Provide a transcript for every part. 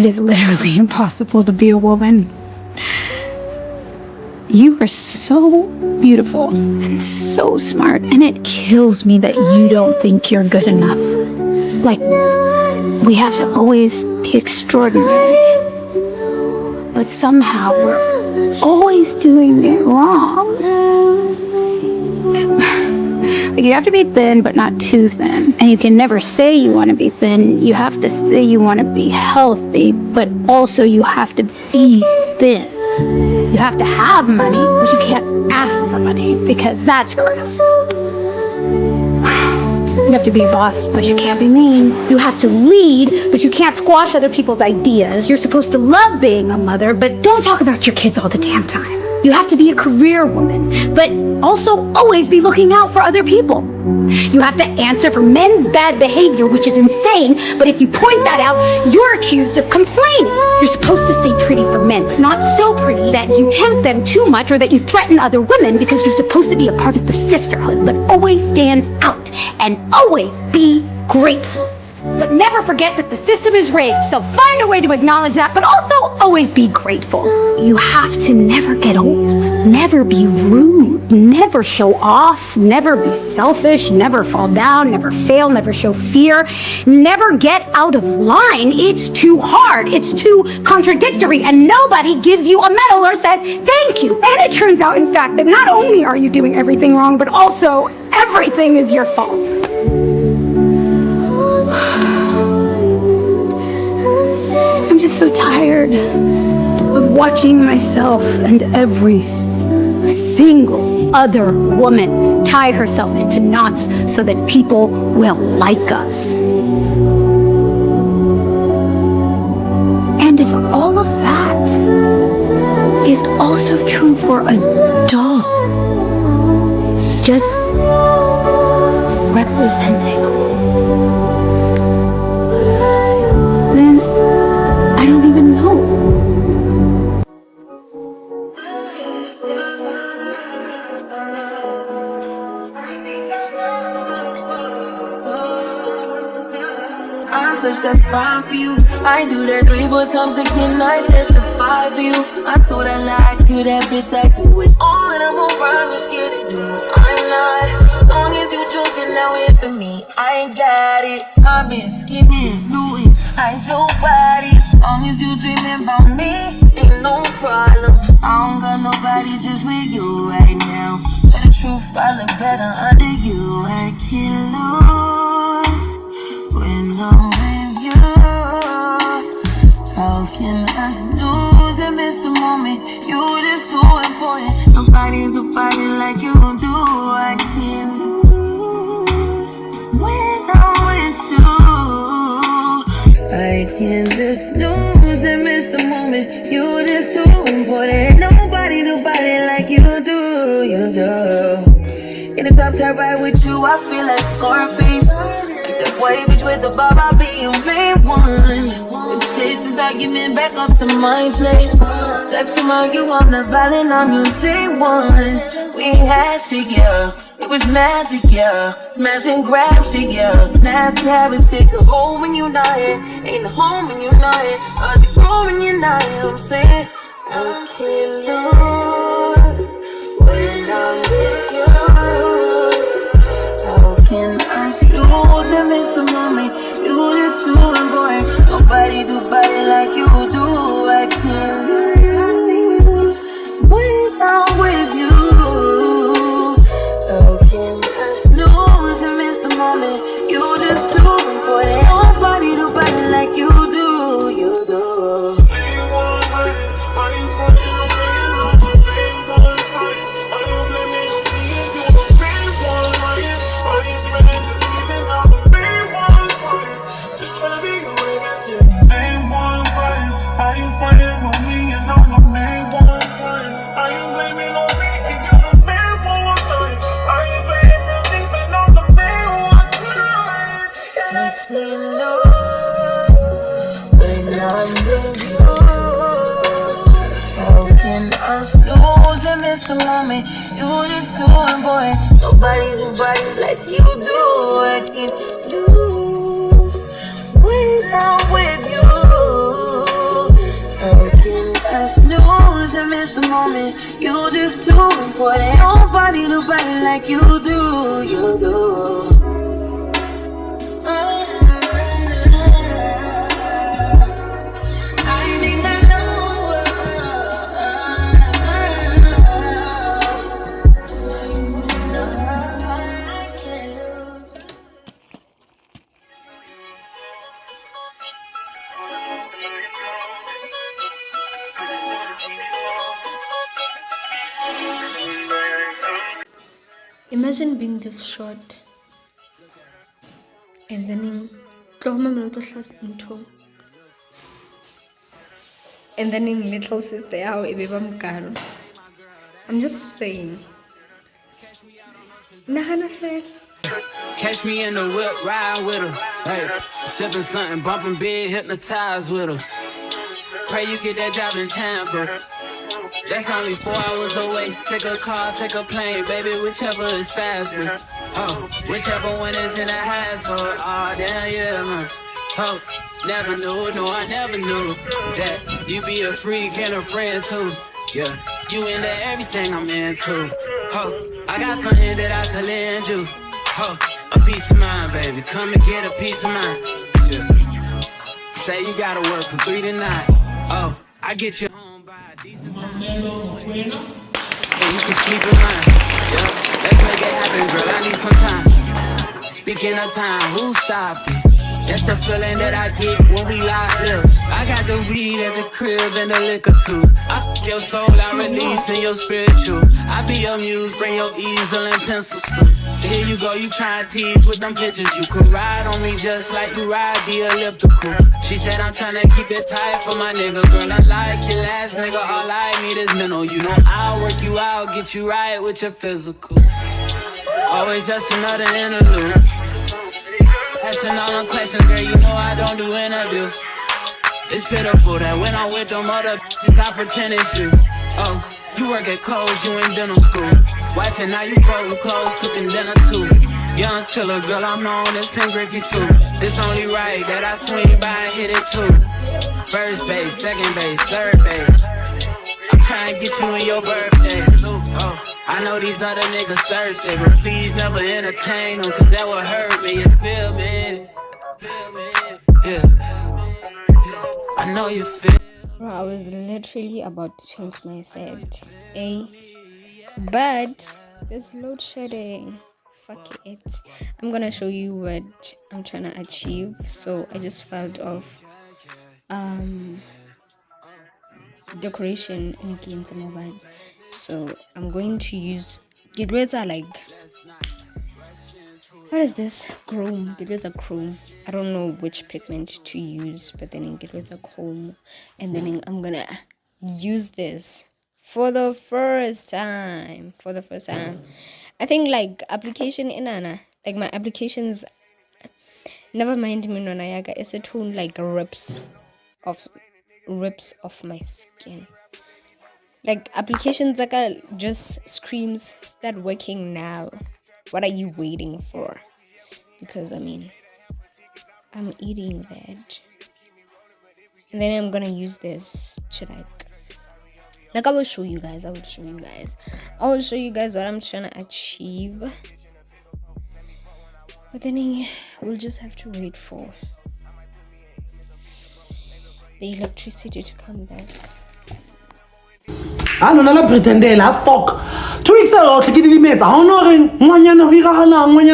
It is literally impossible to be a woman. You are so beautiful and so smart, and it kills me that you don't think you're good enough. Like, we have to always be extraordinary. But somehow we're always doing it wrong. Like, you have to be thin, but not too thin. And you can never say you want to be thin. You have to say you want to be healthy, but also you have to be thin. You have to have money, but you can't ask for money, because that's gross. You have to be a boss, but you can't be mean. You have to lead, but you can't squash other people's ideas. You're supposed to love being a mother, but don't talk about your kids all the damn time. You have to be a career woman, but also always be looking out for other people. You have to answer for men's bad behavior, which is insane, but if you point that out, you're accused of complaining. You're supposed to stay pretty for men, but not so pretty that you tempt them too much or that you threaten other women, because you're supposed to be a part of the sisterhood, but always stand out and always be grateful. But never forget that the system is rigged, so find a way to acknowledge that, but also always be grateful. You have to never get old, never be rude, never show off, never be selfish, never fall down, never fail, never show fear, never get out of line. It's too hard, it's too contradictory, and nobody gives you a medal or says thank you. And it turns out, in fact, that not only are you doing everything wrong, but also everything is your fault. I'm just so tired of watching myself and every single other woman tie herself into knots so that people will like us. And if all of that is also true for a doll, just representing, then I don't even know. I touch that fine for you. I do that 3-4 times again. I testify for you. I told her lie, I do that bitch, I do it all, and I'm around, you scared to do it. I'm not. As long as you joking, now it for me. I ain't got it. I've been skipping, Louis. Hide your body. As long as you dreaming about me, ain't no problem. I don't got nobody just with you right now. But the truth, I look better under you. I can't lose when I'm with you. How can I snooze and miss the moment? You just too important. Nobody like you do. I can't lose when I'm with you. I can't just snooze and miss the moment. You just too important. Nobody like you do. You do. In the top tier right with you, I feel like Scarface. That white bitch with the bob, I'll be your main one. Let's take this argument back up to my place. Sex from you, I'm not violent, I'm your day one. We ain't had shit, yeah. It was magic, yeah. Smash and grab shit, yeah. Nasty habits take a hold when you're not here. Ain't a home when you're not here. I'll be grown when you're not here, I'm saying. I can't lose when I'm with you. How can I lose and miss the moment? You just too important. Nobody do body like you do. I can't lose when I'm with you. How can I snooze and miss the moment? You just too important. Nobody do body like you do. You do. The moment you just too important. Nobody do body like you do. I can't lose when I'm with you. moment. You just too important. Nobody do body like you do. You do. Imagine being this short and then in little sister how I'm just saying. Catch me in the whip, ride with her. Hey, sipping something, bumping big, hypnotized with her. Pray you get that job in Tampa. That's only 4 hours away. Take a car, take a plane, baby, whichever is faster. Oh, whichever one is in the hassle. Oh, damn, yeah, man. Oh, never knew, no, I never knew that you be a freak and a friend too. Yeah, you into everything I'm into. Oh, I got something that I could lend you. Oh, a peace of mind, baby. Come and get a peace of mind. Yeah. Say you gotta work from 3 to 9. Oh, I get you home by a decent time. And you can sleep in mine. Yeah, let's make it happen, girl. I need some time. Speaking of time, who stopped it? That's the feeling that I get when we lock lips. I got the weed at the crib and the liquor too. I fuck your soul, I release in your spiritual. I be your muse, bring your easel and pencils too. Here you go, you try and tease with them pictures. You could ride on me just like you ride the elliptical. She said I'm trying to keep it tight for my nigga. Girl, I like your last nigga, all I need is mental. You know I'll work you out, get you right with your physical. Always just another interlude. Asking all them questions, girl, you know I don't do interviews. It's pitiful that when I'm with them other bitches, I pretend it's you. Oh, you work at Kohl's, you in dental school. Wife and now you folding clothes, cooking dinner too. Young Tiller, girl, I'm known as Pin Griffey too. It's only right that I swing by and hit it too. First base, second base, third base. I'm trying to get you in your birthday. Oh, I know these other niggas thirsty, but please never entertain them, cause that would hurt me, you feel me? Yeah, I know you feel. Bro, I was literally about to change my set, but there's load shedding. Fuck it. I'm gonna show you what I'm trying to achieve. So I just filed off decoration in Kinsa Mobile. So I'm going to use Gidweta, like, what is this? Chrome. Gidweta Chrome. I don't know which pigment to use, but then in Gidweta Chrome. And then I'm gonna use this for the first time. I think like application inana, like my applications, never mind me no nayaga, it's a tone like rips off my skin. Like applications like just screams, start working now. What are you waiting for? Because I mean, I'm eating that, and then I'm gonna use this to like I will show you guys what I'm trying to achieve. But then we'll just have to wait for the electricity to come back. I don't know, pretendela fuck. 2 weeks ago, I did limit. I don't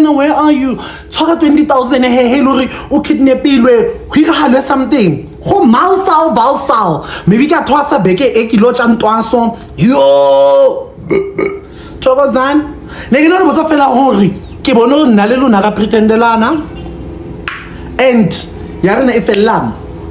know, where are you? Talk 20,000 hey lori, o kidnapilwe, something. Ho malsal. Maybe get twice a beke, a kilo chantoason. Yo! Chogozan. Negano was a fella hori. Kibono, Nalelu Naga pretendelana. And Yarana Efelam.